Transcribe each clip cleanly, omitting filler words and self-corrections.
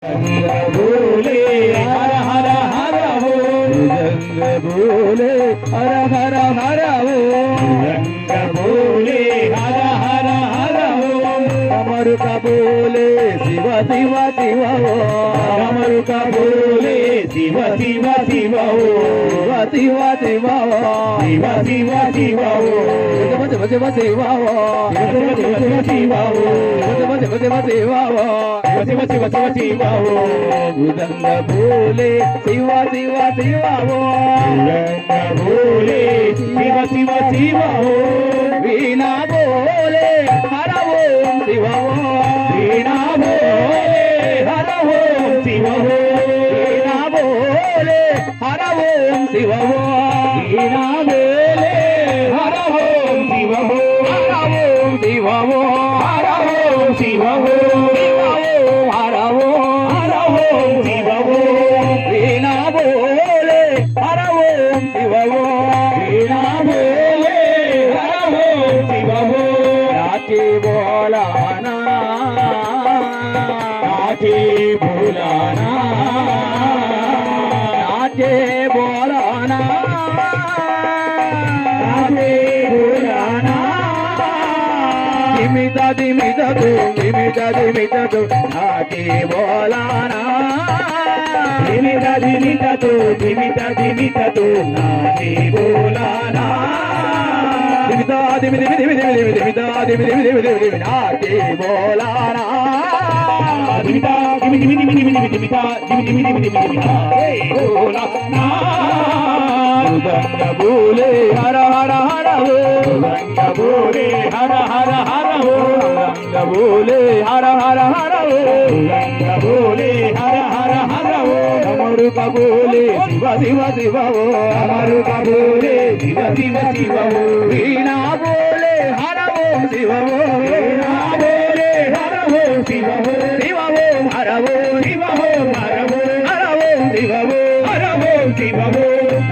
बोले हर हर हर हो रंग बोले हर हर हर हो रंग बोले हर हर हर हो अमर का बोले शिव शिव शिव हो अमर का बोले शिव शिव शिव हो शिव शिव हो शिव शिव शिव हो शिव शिव शिव हो शिव शिव शिव हो शिव शिव शिव हो शिव शिव शिव शिव हो मृदंग बोले शिव शिव शिव हो मृदंग बोले शिव शिव शिव हो वीणा बोले हर ओम शिव हो वीणा बोले हर ओम शिव हो वीणा बोले हर ओम शिव हो वीणा बोले हर ओम शिव हो हर ओम शिव हो हर ओम शिव हो वीणा बोले हर ओम शिव हो वीणा बोले हर ओम शिव हो नाचे बोलाना नाचे बोलाना नाचे बोलाना नाचे बोलाना दिमिता दिमिता तू दिमिता दिमिता तू नाचे बोलाना दिमिता दिमिता तू दिमिता दिमिता तू नाचे बोलाना दिमिता दिमिता दिमिता दिमिता दिमिता दिमिता नाचे बोलाना दिमिता दिमिता दिमिता दिमिता दिमिता दिमिता बोलाना रंग बोले हर हर हर हो रंग बोले हर हर हर हो रंग बोले हर हर हर हो रंग बोले हर हर हर हो अमर का बोले शिव शिव शिव हो अमर का बोले शिव शिव शिव हो वीणा बोले हर ओम शिव हो वीणा बोले हर ओम शिव हो शिव ओम हर ओम शिव ओम हर ओम हर ओम शिव हो हर ओम शिव हो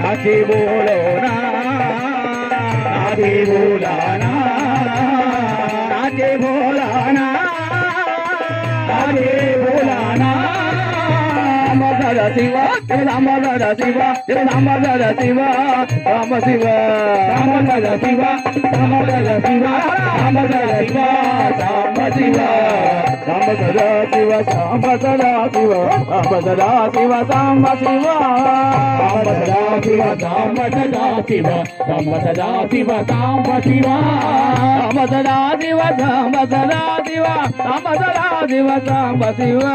नाचे बोलो ना नाचे बोलाना नाचे बोलाना नाचे बोलाना राम शिवा राम शिवा राम शिवा राम शिवा राम शिवा राम शिवा राम शिवा राम शिवा राम सदा शिवा राम सदा शिवा राम सदा शिवा राम शिवा राम सदा शिवा राम सदा शिवा राम सदा शिवा राम शिवा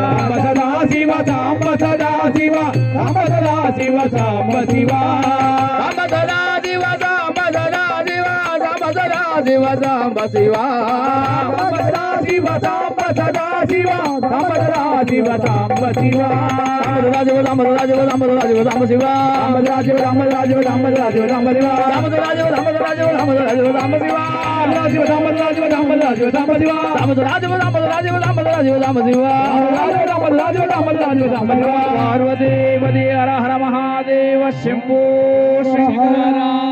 राम सदा शिवा राम सदा शिवा राम सदा शिवा राम शिवा राम सदा शिवा राम सदा शिवा राम सदा शिवा राम शिवा राम सदा शिवा राम सदा शिवा राम सदा शिवा राम शिवा राम सदा शिवा राम सदा शिवा राम सदा शिवा राम शिवा राम शिवा राम शिवा राम शिवा राम शिवा राम शिवा राम शिवा राम शिवा राम शिवा राम शिवा राम शिवा राम शिवा पार्वती हर हर महादेव शंभो शंकर।